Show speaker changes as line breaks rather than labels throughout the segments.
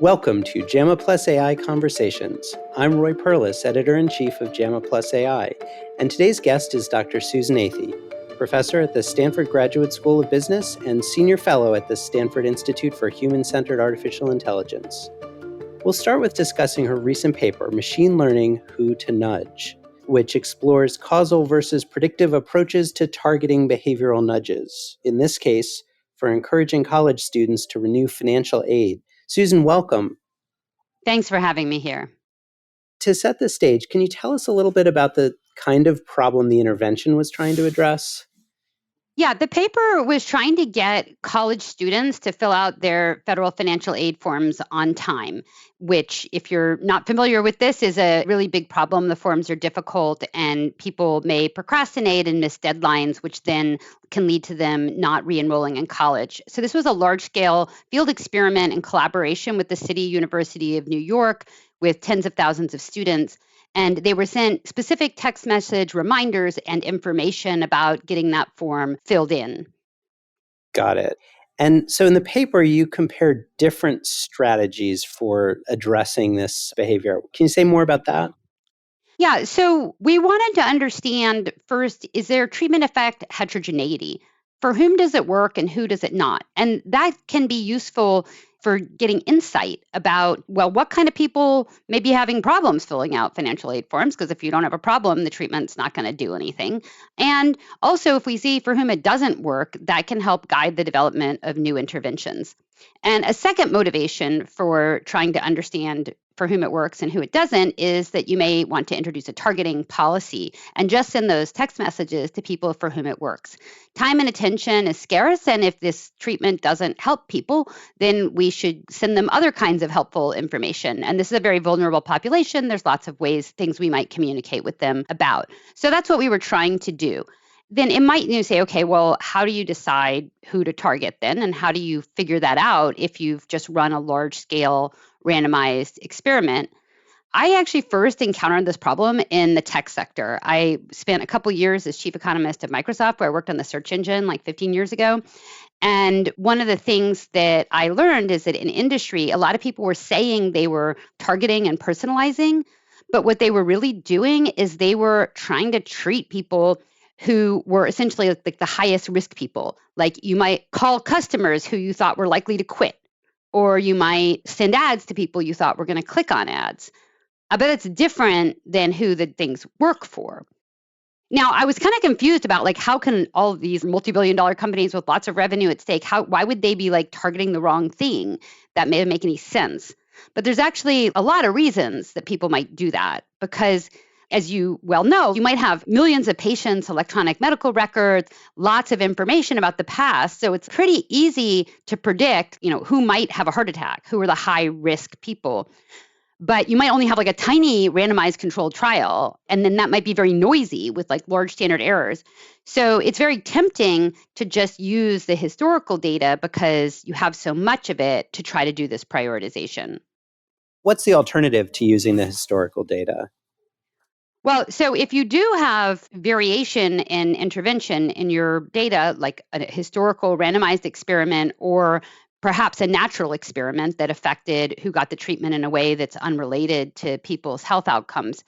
Welcome to JAMA Plus AI Conversations. I'm Roy Perlis, Editor-in-Chief of JAMA Plus AI, and today's guest is Dr. Susan Athey, professor at the Stanford Graduate School of Business and senior fellow at the Stanford Institute for Human-Centered Artificial Intelligence. We'll start with discussing her recent paper, Machine Learning: Who to Nudge, which explores causal versus predictive approaches to targeting behavioral nudges, in this case, for encouraging college students to renew financial aid. Susan, welcome.
Thanks for having me here.
To set the stage, can you tell us a little bit about the kind of problem the intervention was trying to address?
Yeah, the paper was trying to get college students to fill out their federal financial aid forms on time, which, if you're not familiar with this, is a really big problem. The forms are difficult and people may procrastinate and miss deadlines, which then can lead to them not re-enrolling in college. So this was a large-scale field experiment in collaboration with the City University of New York with tens of thousands of students. And they were sent specific text message reminders and information about getting that form filled in.
Got it. And so in the paper, you compared different strategies for addressing this behavior. Can you say more about that?
Yeah, so we wanted to understand first, is there treatment effect heterogeneity? For whom does it work and who does it not? And that can be useful for getting insight about, well, what kind of people may be having problems filling out financial aid forms? Because if you don't have a problem, the treatment's not going to do anything. And also, if we see for whom it doesn't work, that can help guide the development of new interventions. And a second motivation for trying to understand for whom it works and who it doesn't is that you may want to introduce a targeting policy and just send those text messages to people for whom it works. Time and attention is scarce, and if this treatment doesn't help people, then we should send them other kinds of helpful information. And this is a very vulnerable population. There's lots of ways, things we might communicate with them about. So that's what we were trying to do. Then it might say, okay, well, how do you decide who to target then? And how do you figure that out if you've just run a large scale randomized experiment? I actually first encountered this problem in the tech sector. I spent a couple years as chief economist of Microsoft, where I worked on the search engine like 15 years ago. And one of the things that I learned is that in industry, a lot of people were saying they were targeting and personalizing, but what they were really doing is they were trying to treat people who were essentially like the highest risk people. Like you might call customers who you thought were likely to quit, or you might send ads to people you thought were going to click on ads. But it's different than who the things work for. Now, I was kind of confused about like, how can all of these multi-billion-dollar companies with lots of revenue at stake, why would they be like targeting the wrong thing? That may make any sense. But there's actually a lot of reasons that people might do that, because as you well know, you might have millions of patients' electronic medical records, lots of information about the past. So it's pretty easy to predict, who might have a heart attack, who are the high risk people. But you might only have like a tiny randomized controlled trial, and then that might be very noisy with like large standard errors. So it's very tempting to just use the historical data because you have so much of it to try to do this prioritization.
What's the alternative to using the historical data?
Well, so if you do have variation in intervention in your data, like a historical randomized experiment or perhaps a natural experiment that affected who got the treatment in a way that's unrelated to people's health outcomes,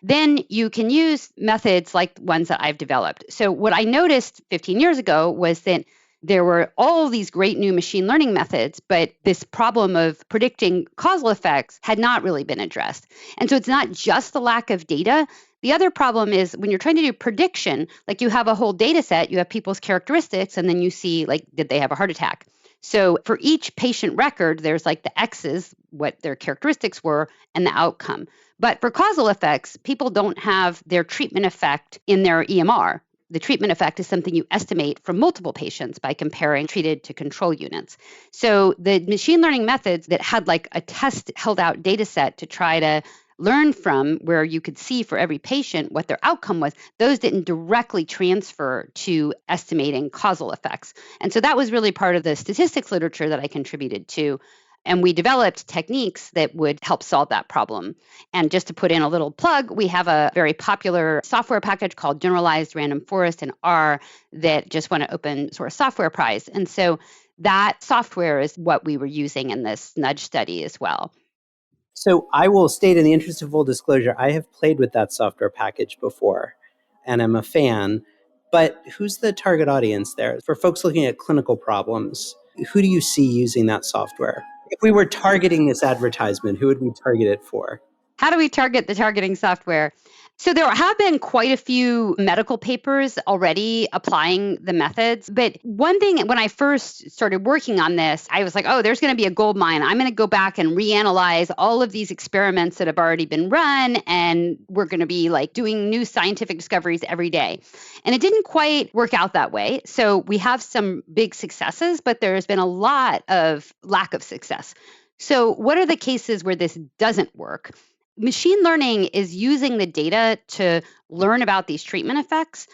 then you can use methods like ones that I've developed. So what I noticed 15 years ago was that there were all these great new machine learning methods, but this problem of predicting causal effects had not really been addressed. And so it's not just the lack of data. The other problem is when you're trying to do prediction, like you have a whole data set, you have people's characteristics, and then you see, like, did they have a heart attack? So for each patient record, there's like the X's, what their characteristics were, and the outcome. But for causal effects, people don't have their treatment effect in their EMR. The treatment effect is something you estimate from multiple patients by comparing treated to control units. So the machine learning methods that had like a test held out data set to try to learn from, where you could see for every patient what their outcome was, those didn't directly transfer to estimating causal effects. And so that was really part of the statistics literature that I contributed to. And we developed techniques that would help solve that problem. And just to put in a little plug, we have a very popular software package called Generalized Random Forest in R that just won an open source software prize. And so that software is what we were using in this nudge study as well.
So I will state, in the interest of full disclosure, I have played with that software package before and I'm a fan. But who's the target audience there? For folks looking at clinical problems, who do you see using that software? If we were targeting this advertisement, who would we target it for?
How do we target the targeting software? So there have been quite a few medical papers already applying the methods. But one thing, when I first started working on this, I was like, oh, there's going to be a gold mine. I'm going to go back and reanalyze all of these experiments that have already been run. And we're going to be like doing new scientific discoveries every day. And it didn't quite work out that way. So we have some big successes, but there's been a lot of lack of success. So what are the cases where this doesn't work? Machine learning is using the data to learn about these treatment effects.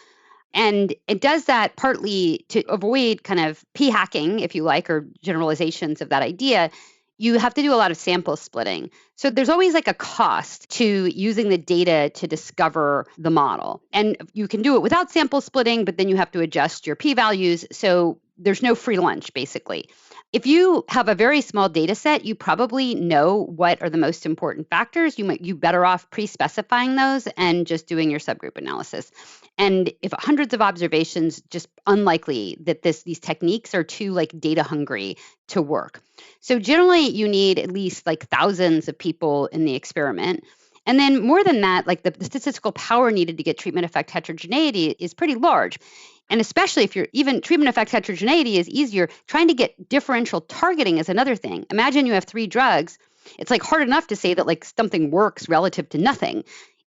And it does that partly to avoid kind of p-hacking, if you like, or generalizations of that idea. You have to do a lot of sample splitting. So there's always like a cost to using the data to discover the model. And you can do it without sample splitting, but then you have to adjust your p-values. So there's no free lunch, basically. If you have a very small data set, you probably know what are the most important factors. You better off pre-specifying those and just doing your subgroup analysis. And if hundreds of observations, just unlikely that these techniques are too like data hungry to work. So generally you need at least like thousands of people in the experiment. And then more than that, like the statistical power needed to get treatment effect heterogeneity is pretty large. And especially if you're even treatment effect heterogeneity is easier, trying to get differential targeting is another thing. Imagine you have 3 drugs. It's like hard enough to say that like something works relative to nothing.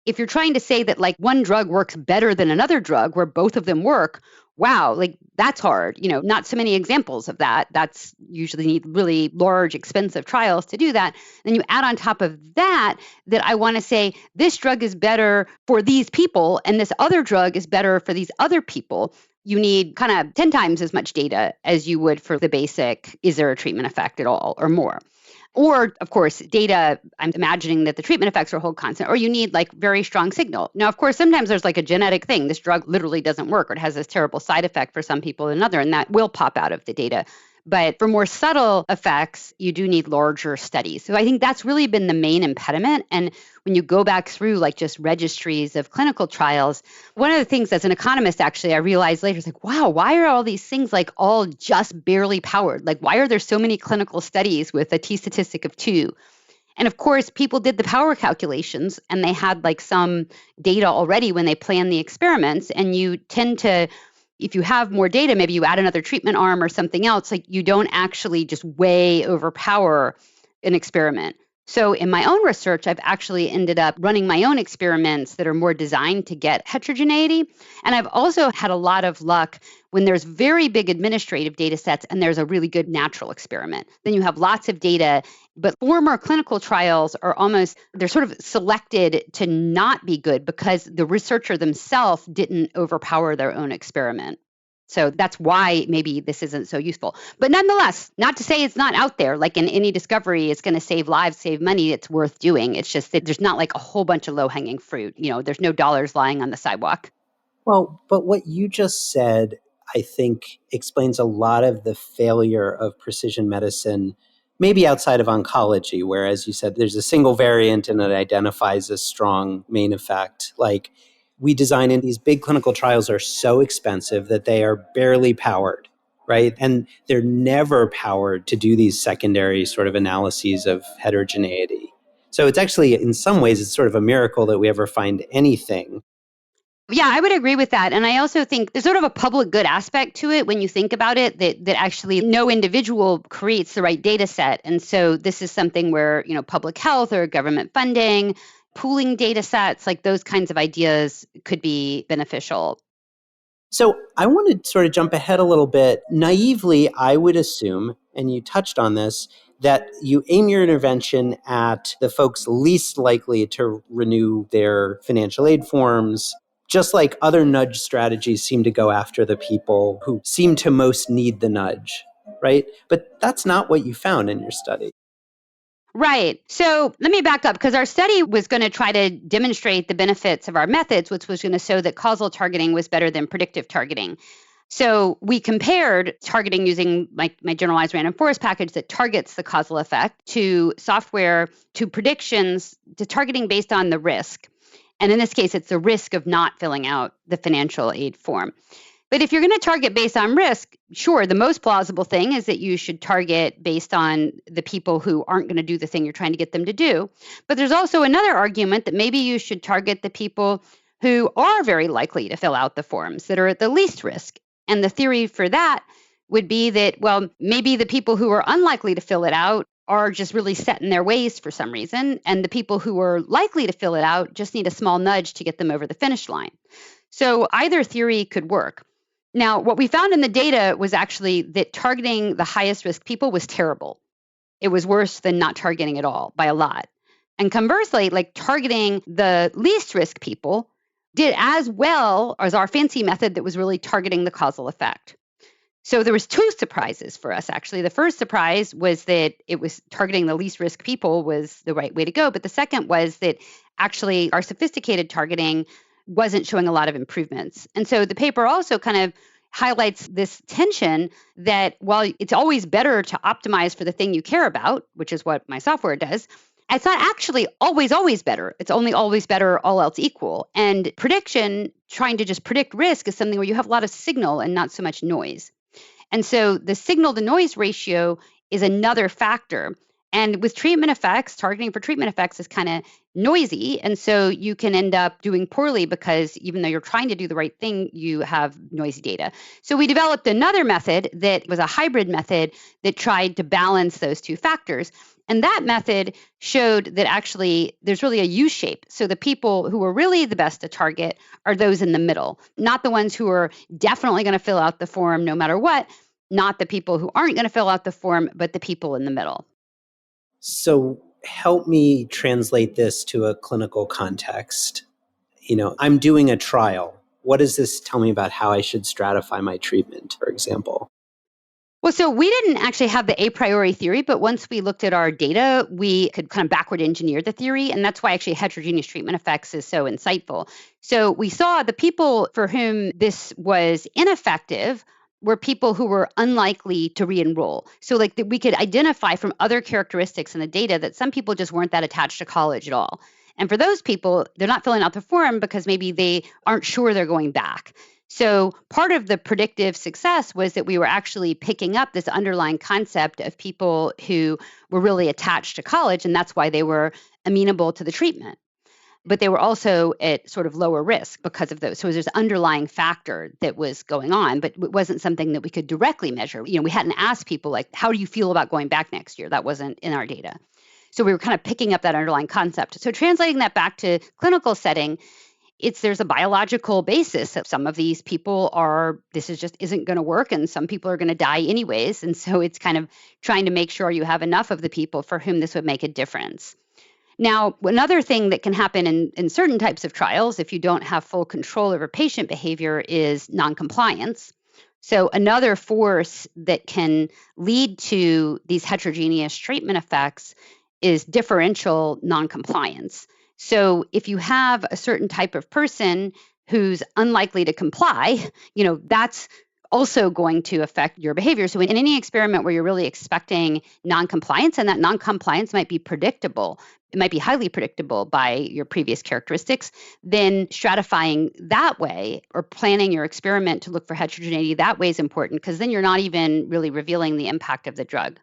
If you're trying to say that like one drug works better than another drug where both of them work, wow, like that's hard. Not so many examples of that. That's usually need really large, expensive trials to do that. Then you add on top of that I want to say this drug is better for these people and this other drug is better for these other people. You need kind of 10 times as much data as you would for the basic, is there a treatment effect at all or more? Or, of course, data, I'm imagining that the treatment effects will hold constant, or you need like very strong signal. Now, of course, sometimes there's like a genetic thing. This drug literally doesn't work or it has this terrible side effect for some people and another, and that will pop out of the data. But for more subtle effects, you do need larger studies. So I think that's really been the main impediment. And when you go back through like just registries of clinical trials, one of the things as an economist, actually, I realized later, is like, wow, why are all these things like all just barely powered? Like, why are there so many clinical studies with a t-statistic of 2? And of course, people did the power calculations and they had like some data already when they planned the experiments. And you tend to, if you have more data, maybe you add another treatment arm or something else, like you don't actually just way overpower an experiment. So in my own research, I've actually ended up running my own experiments that are more designed to get heterogeneity. And I've also had a lot of luck when there's very big administrative data sets and there's a really good natural experiment. Then you have lots of data, but former clinical trials are they're sort of selected to not be good because the researcher themselves didn't overpower their own experiment. So that's why maybe this isn't so useful. But nonetheless, not to say it's not out there, like in any discovery, it's going to save lives, save money, it's worth doing. It's just that there's not like a whole bunch of low-hanging fruit. There's no dollars lying on the sidewalk.
Well, but what you just said, I think, explains a lot of the failure of precision medicine, maybe outside of oncology, where, as you said, there's a single variant and it identifies a strong main effect. Like, we design in these big clinical trials are so expensive that they are barely powered, right? And they're never powered to do these secondary sort of analyses of heterogeneity. So it's actually, in some ways, it's sort of a miracle that we ever find anything.
Yeah, I would agree with that. And I also think there's sort of a public good aspect to it when you think about it, that actually no individual creates the right data set. And so this is something where, public health or government funding, pooling data sets, like those kinds of ideas could be beneficial.
So I want to sort of jump ahead a little bit. Naively, I would assume, and you touched on this, that you aim your intervention at the folks least likely to renew their financial aid forms, just like other nudge strategies seem to go after the people who seem to most need the nudge, right? But that's not what you found in your study.
Right. So let me back up, because our study was going to try to demonstrate the benefits of our methods, which was going to show that causal targeting was better than predictive targeting. So we compared targeting using my generalized random forest package that targets the causal effect to software, to predictions, to targeting based on the risk. And in this case, it's the risk of not filling out the financial aid form. But if you're going to target based on risk, sure, the most plausible thing is that you should target based on the people who aren't going to do the thing you're trying to get them to do. But there's also another argument that maybe you should target the people who are very likely to fill out the forms, that are at the least risk. And the theory for that would be that, well, maybe the people who are unlikely to fill it out are just really set in their ways for some reason. And the people who are likely to fill it out just need a small nudge to get them over the finish line. So either theory could work. Now, what we found in the data was actually that targeting the highest risk people was terrible. It was worse than not targeting at all by a lot. And conversely, like targeting the least risk people did as well as our fancy method that was really targeting the causal effect. So there was two surprises for us, actually. The first surprise was that it was targeting the least risk people was the right way to go. But the second was that actually our sophisticated targeting wasn't showing a lot of improvements. And so the paper also kind of highlights this tension that while it's always better to optimize for the thing you care about, which is what my software does, it's not actually always better. It's only always better, all else equal. And prediction, trying to just predict risk, is something where you have a lot of signal and not so much noise. And so the signal to noise ratio is another factor. And with treatment effects, targeting for treatment effects is kind of noisy. And so you can end up doing poorly because even though you're trying to do the right thing, you have noisy data. So we developed another method that was a hybrid method that tried to balance those two factors. And that method showed that actually there's really a U shape. So the people who are really the best to target are those in the middle, not the ones who are definitely going to fill out the form no matter what, not the people who aren't going to fill out the form, but the people in the middle.
So help me translate this to a clinical context. I'm doing a trial. What does this tell me about how I should stratify my treatment, for example?
Well, so we didn't actually have the a priori theory, but once we looked at our data, we could kind of backward engineer the theory. And that's why actually heterogeneous treatment effects is so insightful. So we saw the people for whom this was ineffective were people who were unlikely to re-enroll. So like we could identify from other characteristics in the data that some people just weren't that attached to college at all. And for those people, they're not filling out the form because maybe they aren't sure they're going back. So part of the predictive success was that we were actually picking up this underlying concept of people who were really attached to college, and that's why they were amenable to the treatment. But they were also at sort of lower risk because of those. So there's an underlying factor that was going on, but it wasn't something that we could directly measure. We hadn't asked people like, how do you feel about going back next year? That wasn't in our data. So we were kind of picking up that underlying concept. So translating that back to clinical setting, there's a biological basis that some of these people this just isn't going to work, and some people are going to die anyways. And so it's kind of trying to make sure you have enough of the people for whom this would make a difference. Now, another thing that can happen in certain types of trials, if you don't have full control over patient behavior, is noncompliance. So another force that can lead to these heterogeneous treatment effects is differential noncompliance. So if you have a certain type of person who's unlikely to comply, that's also going to affect your behavior. So in any experiment where you're really expecting noncompliance, and that noncompliance might be predictable, it might be highly predictable by your previous characteristics, then stratifying that way or planning your experiment to look for heterogeneity that way is important, because then you're not even really revealing the impact of the drug.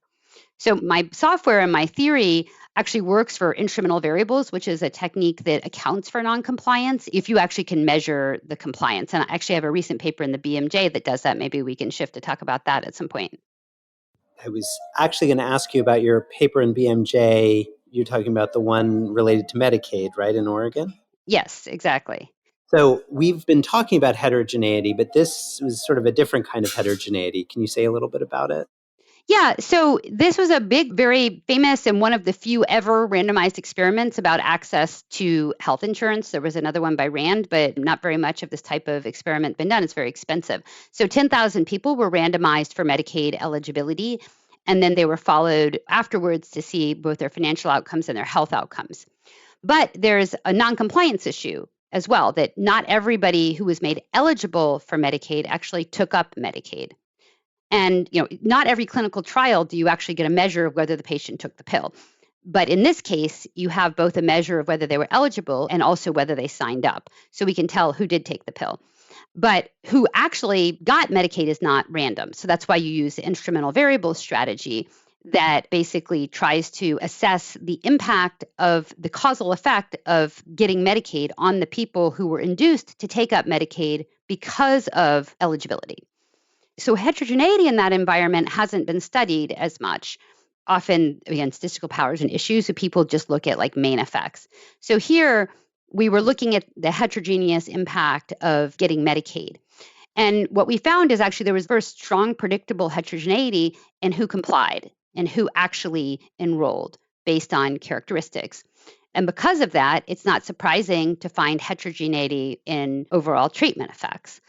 So my software and my theory actually works for instrumental variables, which is a technique that accounts for noncompliance if you actually can measure the compliance. And I actually have a recent paper in the BMJ that does that. Maybe we can shift to talk about that at some point.
I was actually going to ask you about your paper in BMJ. You're talking about the one related to Medicaid, right, in Oregon?
Yes, exactly.
So we've been talking about heterogeneity, but this was sort of a different kind of heterogeneity. Can you say a little bit about it?
Yeah, so this was a big, very famous and one of the few ever randomized experiments about access to health insurance. There was another one by Rand, but not very much of this type of experiment been done. It's very expensive. So 10,000 people were randomized for Medicaid eligibility, and then they were followed afterwards to see both their financial outcomes and their health outcomes. But there's a noncompliance issue as well, that not everybody who was made eligible for Medicaid actually took up Medicaid. And, not every clinical trial do you actually get a measure of whether the patient took the pill. But in this case, you have both a measure of whether they were eligible and also whether they signed up. So we can tell who did take the pill. But who actually got Medicaid is not random. So that's why you use the instrumental variable strategy that basically tries to assess the impact of the causal effect of getting Medicaid on the people who were induced to take up Medicaid because of eligibility. So heterogeneity in that environment hasn't been studied as much. Often, again, statistical power is an issue, so people just look at like main effects. So here, we were looking at the heterogeneous impact of getting Medicaid. And what we found is actually there was very strong predictable heterogeneity in who complied and who actually enrolled based on characteristics. And because of that, it's not surprising to find heterogeneity in overall treatment effects.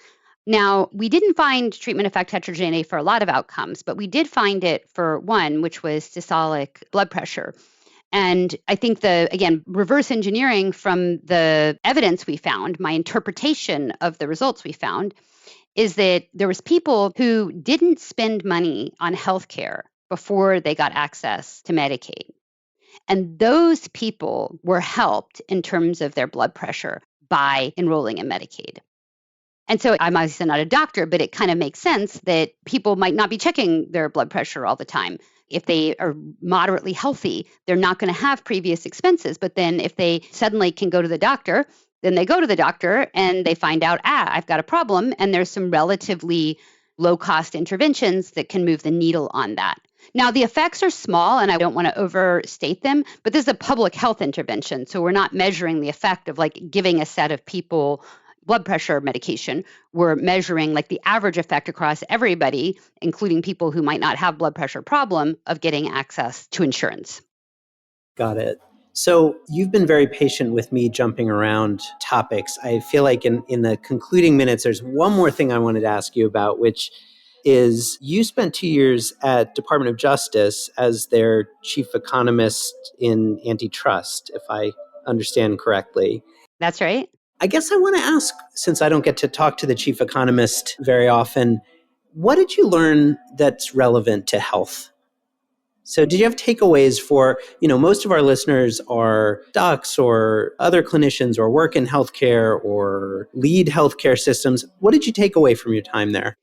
Now, we didn't find treatment effect heterogeneity for a lot of outcomes, but we did find it for one, which was systolic blood pressure. And I think again, reverse engineering from the evidence we found, my interpretation of the results we found, is that there was people who didn't spend money on healthcare before they got access to Medicaid. And those people were helped in terms of their blood pressure by enrolling in Medicaid. And so I'm obviously not a doctor, but it kind of makes sense that people might not be checking their blood pressure all the time. If they are moderately healthy, they're not going to have previous expenses. But then if they suddenly can go to the doctor, then they go to the doctor and they find out, I've got a problem. And there's some relatively low-cost interventions that can move the needle on that. Now, the effects are small, and I don't want to overstate them, but this is a public health intervention. So we're not measuring the effect of like giving a set of people blood pressure medication. We're measuring like the average effect across everybody, including people who might not have blood pressure problem, of getting access to insurance.
Got it. So you've been very patient with me jumping around topics. I feel like in the concluding minutes, there's one more thing I wanted to ask you about, which is you spent 2 years at Department of Justice as their chief economist in antitrust, if I understand correctly.
That's right.
I guess I want to ask, since I don't get to talk to the chief economist very often, what did you learn that's relevant to health? So did you have takeaways for, most of our listeners are docs or other clinicians or work in healthcare or lead healthcare systems. What did you take away from your time there?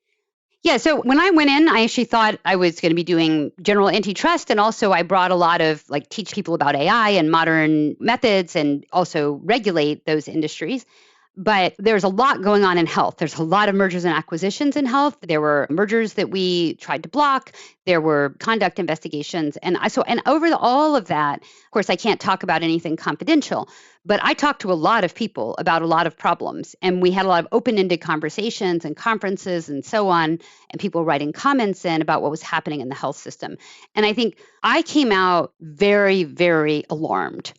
Yeah, so when I went in, I actually thought I was going to be doing general antitrust. And also I brought a lot of teach people about AI and modern methods and also regulate those industries. But there's a lot going on in health. There's a lot of mergers and acquisitions in health. There were mergers that we tried to block. There were conduct investigations. And over all of that, of course, I can't talk about anything confidential, but I talked to a lot of people about a lot of problems. And we had a lot of open-ended conversations and conferences and so on, and people writing comments in about what was happening in the health system. And I think I came out very, very alarmed.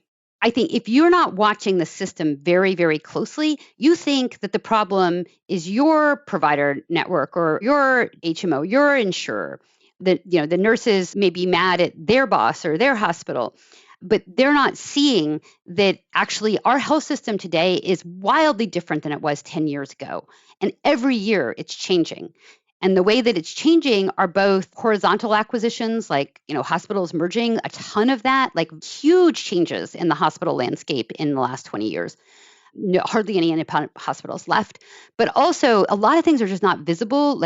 I think if you're not watching the system very, very closely, you think that the problem is your provider network or your HMO, your insurer. The nurses may be mad at their boss or their hospital, but they're not seeing that actually our health system today is wildly different than it was 10 years ago. And every year it's changing. And the way that it's changing are both horizontal acquisitions, hospitals merging, a ton of that, huge changes in the hospital landscape in the last 20 years. No, hardly any independent hospitals left. But also a lot of things are just not visible.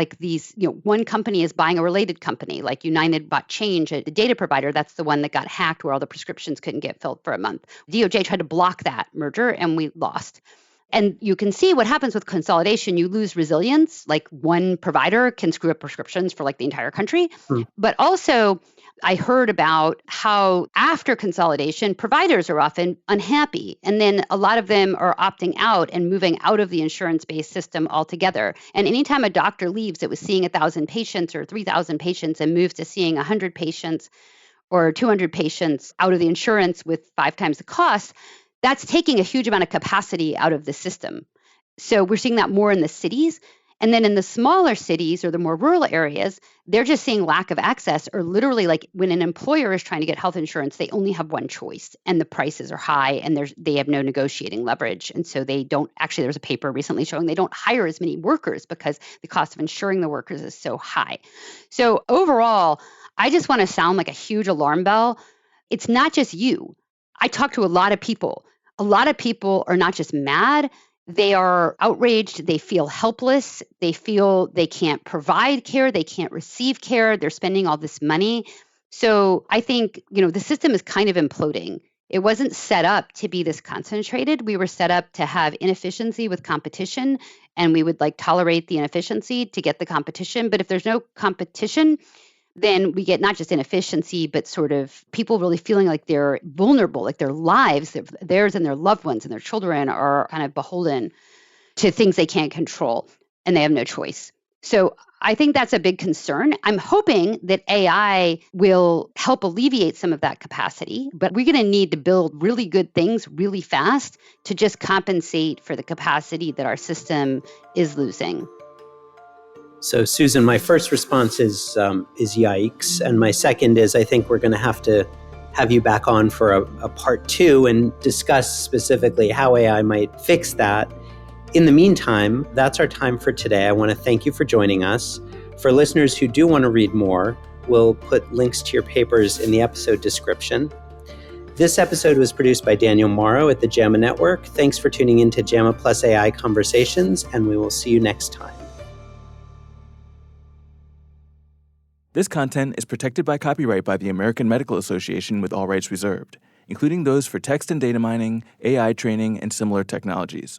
One company is buying a related company, like United bought Change, a data provider. That's the one that got hacked where all the prescriptions couldn't get filled for a month. DOJ tried to block that merger and we lost. And you can see what happens with consolidation. You lose resilience. One provider can screw up prescriptions for the entire country. But also, I heard about how after consolidation, providers are often unhappy. And then a lot of them are opting out and moving out of the insurance-based system altogether. And anytime a doctor leaves that was seeing 1,000 patients or 3,000 patients and moves to seeing 100 patients or 200 patients out of the insurance with 5 times the cost, that's taking a huge amount of capacity out of the system. So we're seeing that more in the cities. And then in the smaller cities or the more rural areas, they're just seeing lack of access, or literally like when an employer is trying to get health insurance, they only have one choice and the prices are high and they have no negotiating leverage. And so they don't actually, there's a paper recently showing they don't hire as many workers because the cost of insuring the workers is so high. So overall, I just want to sound like a huge alarm bell. It's not just you. I talk to a lot of people. A lot of people are not just mad, they are outraged, they feel helpless, they feel they can't provide care, they can't receive care, they're spending all this money. So I think, the system is kind of imploding. It wasn't set up to be this concentrated. We were set up to have inefficiency with competition, and we would tolerate the inefficiency to get the competition. But if there's no competition, then we get not just inefficiency, but sort of people really feeling like they're vulnerable, like their lives, theirs and their loved ones and their children are kind of beholden to things they can't control and they have no choice. So I think that's a big concern. I'm hoping that AI will help alleviate some of that capacity, but we're going to need to build really good things really fast to just compensate for the capacity that our system is losing.
So, Susan, my first response is yikes. And my second is I think we're going to have you back on for a part 2 and discuss specifically how AI might fix that. In the meantime, that's our time for today. I want to thank you for joining us. For listeners who do want to read more, we'll put links to your papers in the episode description. This episode was produced by Daniel Morrow at the JAMA Network. Thanks for tuning in to JAMA Plus AI Conversations, and we will see you next time.
This content is protected by copyright by the American Medical Association with all rights reserved, including those for text and data mining, AI training, and similar technologies.